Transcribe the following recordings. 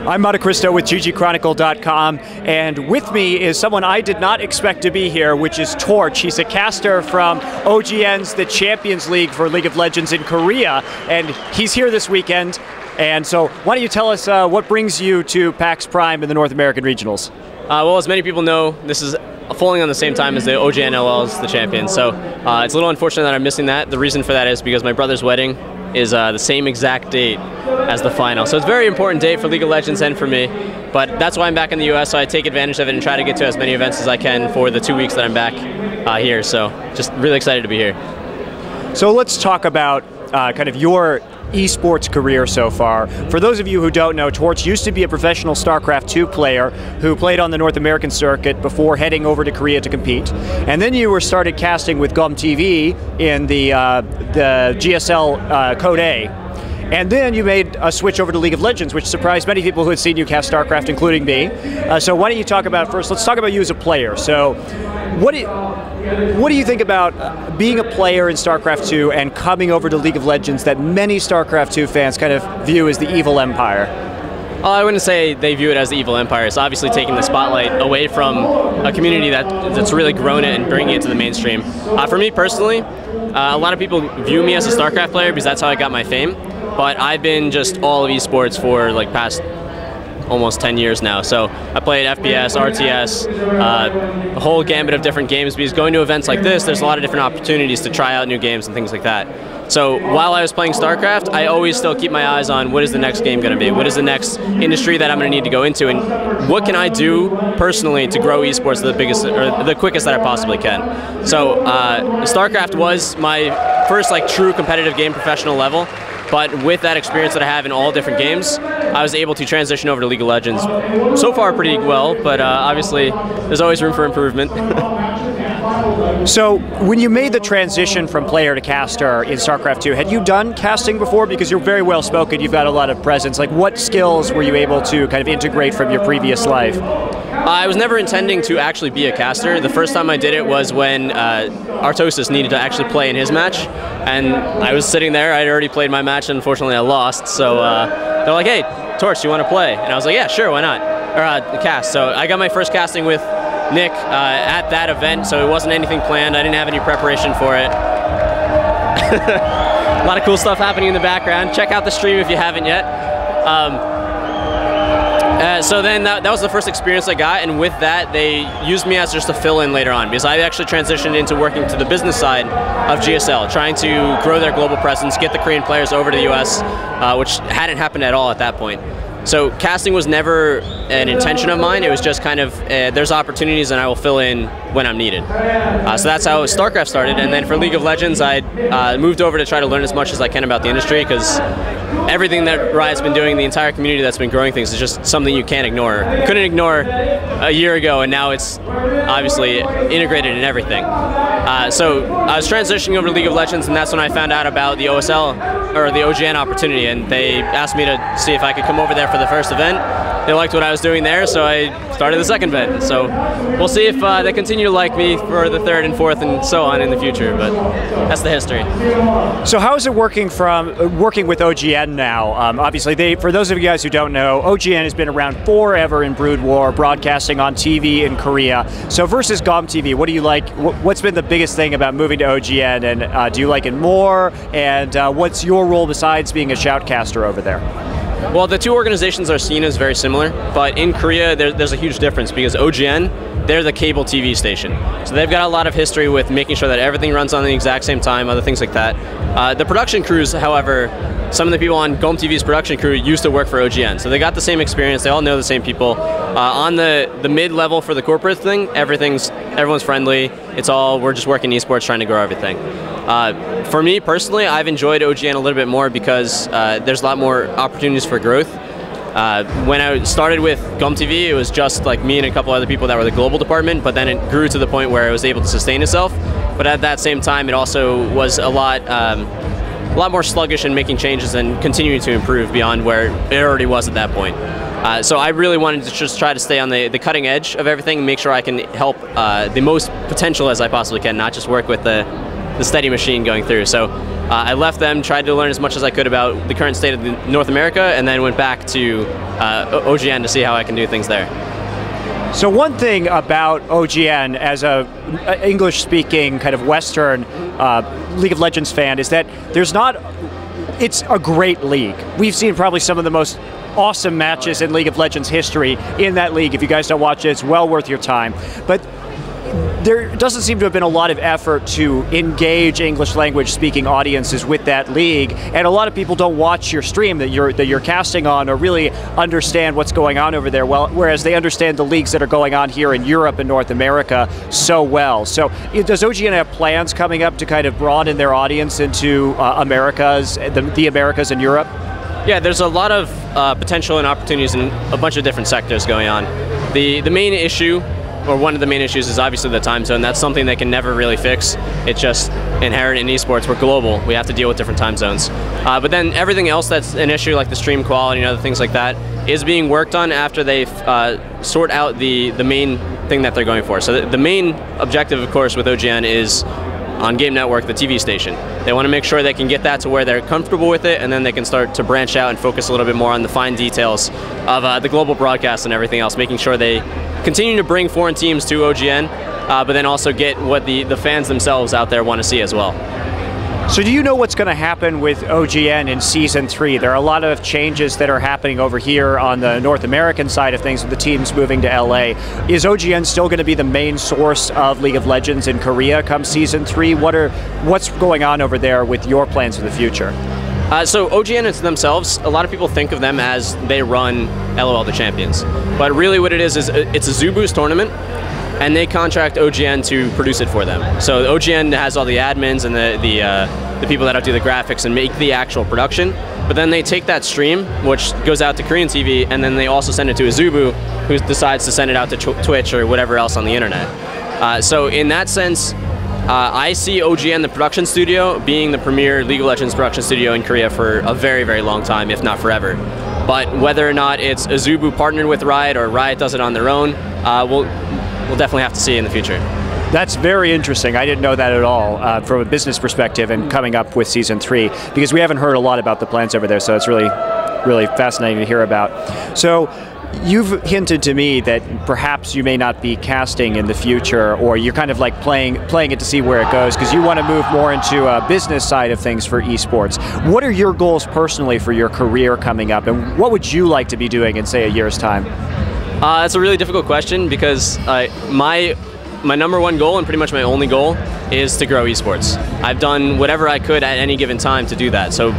I'm MonteCristo with ggChronicle.com, and with me is someone I did not expect to be here, which is Torch. He's a caster from OGN's The Champions League for League of Legends in Korea, and he's here this weekend. And so why don't you tell us what brings you to PAX Prime in the North American Regionals? Well, as many people know, this is falling on the same time as the OGN LL's The Champions, so it's a little unfortunate that I'm missing that. The reason for that is because my brother's wedding is the same exact date as the final. So it's a very important date for League of Legends and for me, but that's why I'm back in the US, so I take advantage of it and try to get to as many events as I can for the 2 weeks that I'm back here, so just really excited to be here. So let's talk about kind of your esports career so far. For those of you who don't know, Torch used to be a professional StarCraft 2 player who played on the North American circuit before heading over to Korea to compete. And then you started casting with ggChronicle in the GSL Code A. And then you made a switch over to League of Legends, which surprised many people who had seen you cast StarCraft, including me. So why don't you talk about, first, let's talk about you as a player. So what do you think about being a player in StarCraft 2 and coming over to League of Legends that many StarCraft 2 fans kind of view as the evil empire? Well, I wouldn't say they view it as the evil empire. It's obviously taking the spotlight away from a community that's really grown it and bringing it to the mainstream. For me personally, a lot of people view me as a StarCraft player because that's how I got my fame. But I've been just all of esports for like past almost 10 years now. So I played FPS, RTS, a whole gambit of different games, because going to events like this, there's a lot of different opportunities to try out new games and things like that. So while I was playing StarCraft, I always still keep my eyes on what is the next game going to be? What is the next industry that I'm going to need to go into? And what can I do personally to grow esports to the biggest or the quickest that I possibly can? So StarCraft was my first like true competitive game, professional level. But with that experience that I have in all different games, I was able to transition over to League of Legends so far pretty well, but obviously there's always room for improvement. So when you made the transition from player to caster in StarCraft 2, had you done casting before? Because you're very well spoken, you've got a lot of presence. Like, what skills were you able to kind of integrate from your previous life? I was never intending to actually be a caster. The first time I did it was when Artosis needed to actually play in his match, and I was sitting there. I'd already played my match, and unfortunately I lost. So they're like, "Hey, Torch, you want to play?" And I was like, "Yeah, sure, why not?" Or cast. So I got my first casting with Nick at that event, so it wasn't anything planned. I didn't have any preparation for it. A lot of cool stuff happening in the background. Check out the stream if you haven't yet. So then that was the first experience I got, and with that they used me as just a fill-in later on, because I actually transitioned into working to the business side of GSL, trying to grow their global presence, get the Korean players over to the US, which hadn't happened at all at that point. So casting was never an intention of mine. It was just kind of, there's opportunities and I will fill in when I'm needed. So that's how StarCraft started. And then for League of Legends, I moved over to try to learn as much as I can about the industry, because everything that Riot's been doing, the entire community that's been growing things, is just something you can't ignore. You couldn't ignore a year ago, and now it's obviously integrated in everything. So I was transitioning over to League of Legends, and that's when I found out about the OSL, or the OGN opportunity, and they asked me to see if I could come over there for the first event. They liked what I was doing there, so I started the second event. So we'll see if they continue to like me for the third and fourth and so on in the future, but that's the history. So how is it working with OGN now? Obviously, for those of you guys who don't know, OGN has been around forever in Brood War, broadcasting on TV in Korea. So versus ggChronicle, what do you like? What's been the biggest thing about moving to OGN, and do you like it more? And what's your role besides being a shoutcaster over there? Well, the two organizations are seen as very similar, but in Korea there's a huge difference, because OGN, they're the cable TV station. So they've got a lot of history with making sure that everything runs on the exact same time, other things like that. The production crews, however, some of the people on ggChronicle's production crew used to work for OGN, so they got the same experience, they all know the same people. On the mid-level for the corporate thing, everyone's friendly, we're just working esports, trying to grow everything. For me personally, I've enjoyed OGN a little bit more because there's a lot more opportunities for growth. When I started with ggChronicle, it was just like me and a couple other people that were the global department, but then it grew to the point where it was able to sustain itself. But at that same time, it also was a lot more sluggish in making changes and continuing to improve beyond where it already was at that point. So I really wanted to just try to stay on the cutting edge of everything and make sure I can help the most potential as I possibly can, not just work with the steady machine going through. So I left them, tried to learn as much as I could about the current state of North America, and then went back to OGN to see how I can do things there. So one thing about OGN as a English-speaking kind of Western League of Legends fan is that it's a great league. We've seen probably some of the most awesome matches in League of Legends history in that league. If you guys don't watch it, it's well worth your time. But there doesn't seem to have been a lot of effort to engage English language speaking audiences with that league, and a lot of people don't watch your stream that you're casting on or really understand what's going on over there, whereas they understand the leagues that are going on here in Europe and North America so well. So does OGN have plans coming up to kind of broaden their audience into Americas, the Americas and Europe? Yeah, there's a lot of potential and opportunities in a bunch of different sectors going on. The main issue, or one of the main issues, is obviously the time zone. That's something they can never really fix. It's just inherent in esports. We're global. We have to deal with different time zones. But then everything else that's an issue, like the stream quality and other things like that, is being worked on after they sort out the main thing that they're going for. So the main objective, of course, with OGN is on Game Network, the TV station. They want to make sure they can get that to where they're comfortable with it, and then they can start to branch out and focus a little bit more on the fine details of the global broadcast and everything else, making sure they continue to bring foreign teams to OGN, but then also get what the fans themselves out there want to see as well. So do you know what's going to happen with OGN in Season 3? There are a lot of changes that are happening over here on the North American side of things with the teams moving to LA. Is OGN still going to be the main source of League of Legends in Korea come Season 3? What's going on over there with your plans for the future? So OGN themselves, a lot of people think of them as they run LOL the Champions. But really what it is it's a ZooBoost tournament, and they contract OGN to produce it for them. So OGN has all the admins and the people that do the graphics and make the actual production, but then they take that stream, which goes out to Korean TV, and then they also send it to a ZooBoo, who decides to send it out to Twitch or whatever else on the internet. So in that sense, I see OGN, the production studio, being the premier League of Legends production studio in Korea for a very, very long time, if not forever. But whether or not it's a ZooBoo partnered with Riot or Riot does it on their own, we'll definitely have to see in the future. That's very interesting. I didn't know that at all from a business perspective and coming up with Season 3, because we haven't heard a lot about the plans over there, so it's really, really fascinating to hear about. So you've hinted to me that perhaps you may not be casting in the future, or you're kind of like playing it to see where it goes, because you want to move more into a business side of things for esports. What are your goals personally for your career coming up, and what would you like to be doing in, say, a year's time? That's a really difficult question, because my number one goal, and pretty much my only goal, is to grow esports. I've done whatever I could at any given time to do that. So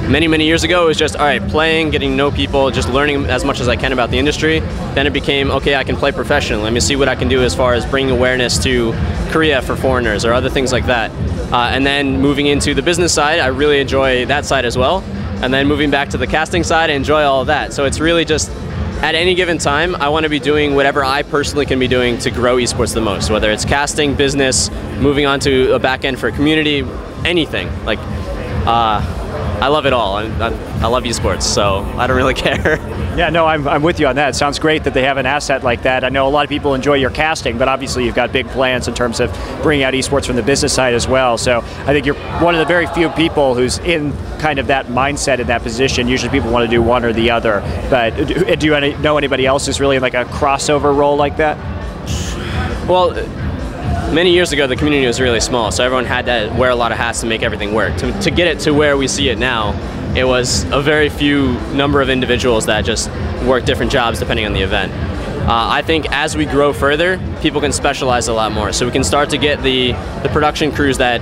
many, many years ago, it was just, all right, playing, getting to know people, just learning as much as I can about the industry. Then it became, okay, I can play professionally. Let me see what I can do as far as bringing awareness to Korea for foreigners or other things like that. And then moving into the business side, I really enjoy that side as well. And then moving back to the casting side, I enjoy all of that. So it's really just, at any given time, I want to be doing whatever I personally can be doing to grow esports the most, whether it's casting, business, moving on to a back end for a community, anything. Like, I love it all. I love esports, so I don't really care. Yeah, no, I'm with you on that. It sounds great that they have an asset like that. I know a lot of people enjoy your casting, but obviously you've got big plans in terms of bringing out esports from the business side as well. So I think you're one of the very few people who's in kind of that mindset, in that position. Usually people want to do one or the other. But do you know anybody else who's really in like a crossover role like that? Well, many years ago, the community was really small, so everyone had to wear a lot of hats to make everything work. To get it to where we see it now, it was a very few number of individuals that just work different jobs depending on the event. I think as we grow further, people can specialize a lot more. So we can start to get the production crews that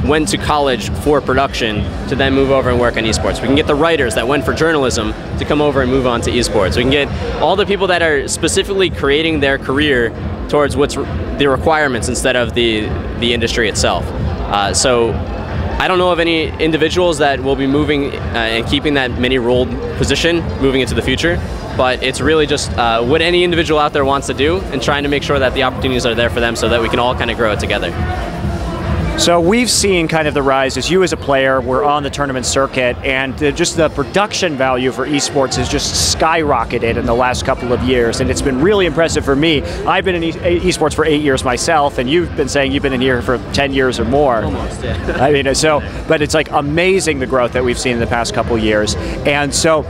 went to college for production to then move over and work on esports. We can get the writers that went for journalism to come over and move on to esports. We can get all the people that are specifically creating their career towards what's the requirements instead of the industry itself. So I don't know of any individuals that will be moving and keeping that many-rolled position moving into the future, but it's really just what any individual out there wants to do and trying to make sure that the opportunities are there for them so that we can all kind of grow it together. So we've seen kind of the rise as you as a player were on the tournament circuit, and just the production value for esports has just skyrocketed in the last couple of years, and it's been really impressive for me. I've been in esports for 8 years myself, and you've been saying you've been in here for 10 years or more. Almost, yeah. I mean, so, but it's like amazing the growth that we've seen in the past couple of years, and so,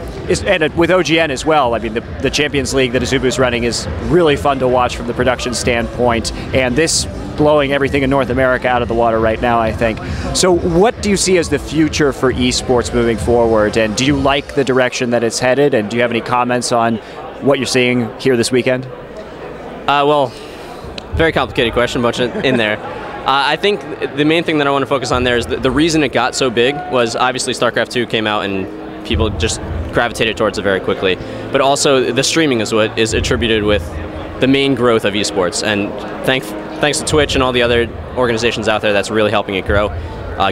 and with OGN as well. I mean, the Champions League that Azubu's running is really fun to watch from the production standpoint, and this blowing everything in North America out of the water right now, I think. So what do you see as the future for esports moving forward, and do you like the direction that it's headed, and do you have any comments on what you're seeing here this weekend? Well, very complicated question, bunch in there. I think the main thing that I want to focus on there is the reason it got so big was obviously StarCraft 2 came out and people just gravitated towards it very quickly, but also the streaming is what is attributed with the main growth of esports, and thanks to Twitch and all the other organizations out there, that's really helping it grow,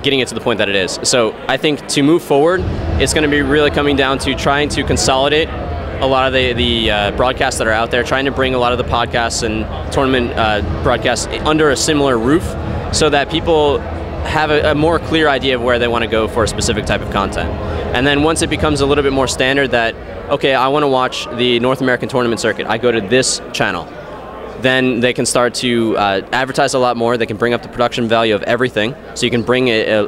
getting it to the point that it is. So I think to move forward, it's going to be really coming down to trying to consolidate a lot of the broadcasts that are out there, trying to bring a lot of the podcasts and tournament broadcasts under a similar roof so that people have a more clear idea of where they want to go for a specific type of content. And then once it becomes a little bit more standard that, okay, I want to watch the North American tournament circuit, I go to this channel, then they can start to advertise a lot more. They can bring up the production value of everything. So you can bring a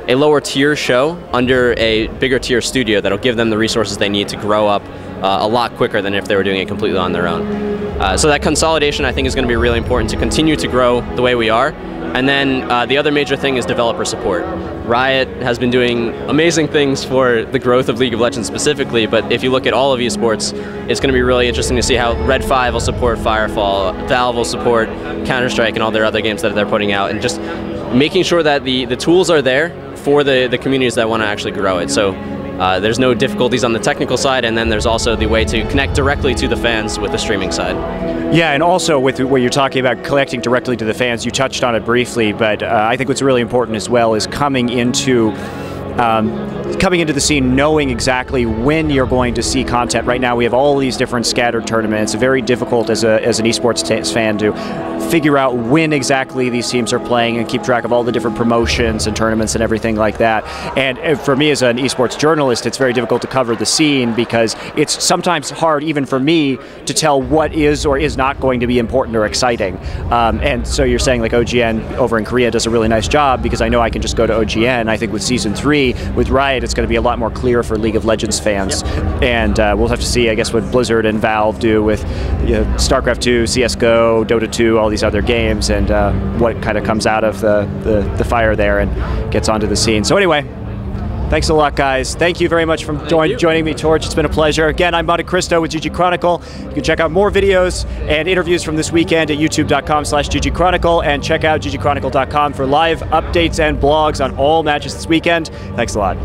lower tier show under a bigger tier studio that'll give them the resources they need to grow up a lot quicker than if they were doing it completely on their own. So that consolidation, I think, is going to be really important to continue to grow the way we are. And then the other major thing is developer support. Riot has been doing amazing things for the growth of League of Legends specifically, but if you look at all of esports, it's going to be really interesting to see how Red 5 will support Firefall, Valve will support Counter-Strike and all their other games that they're putting out, and just making sure that the tools are there for the communities that want to actually grow it. So there's no difficulties on the technical side, and then there's also the way to connect directly to the fans with the streaming side. Yeah, and also with what you're talking about connecting directly to the fans, you touched on it briefly, but I think what's really important as well is coming into the scene knowing exactly when you're going to see content. Right now we have all these different scattered tournaments. It's very difficult as an esports fan to figure out when exactly these teams are playing and keep track of all the different promotions and tournaments and everything like that. And for me as an esports journalist, it's very difficult to cover the scene because it's sometimes hard even for me to tell what is or is not going to be important or exciting. And so you're saying like OGN over in Korea does a really nice job because I know I can just go to OGN. I think with Season 3, with Riot, it's going to be a lot more clear for League of Legends fans. Yep. And we'll have to see, I guess, what Blizzard and Valve do with StarCraft 2, CSGO, Dota 2, all these other games, and what kind of comes out of the fire there and gets onto the scene. So anyway, thanks a lot, guys. Thank you very much for joining me, Torch. It's been a pleasure. Again, I'm MonteCristo with ggChronicle. You can check out more videos and interviews from this weekend at youtube.com/ggChronicle, and check out ggChronicle.com for live updates and blogs on all matches this weekend. Thanks a lot.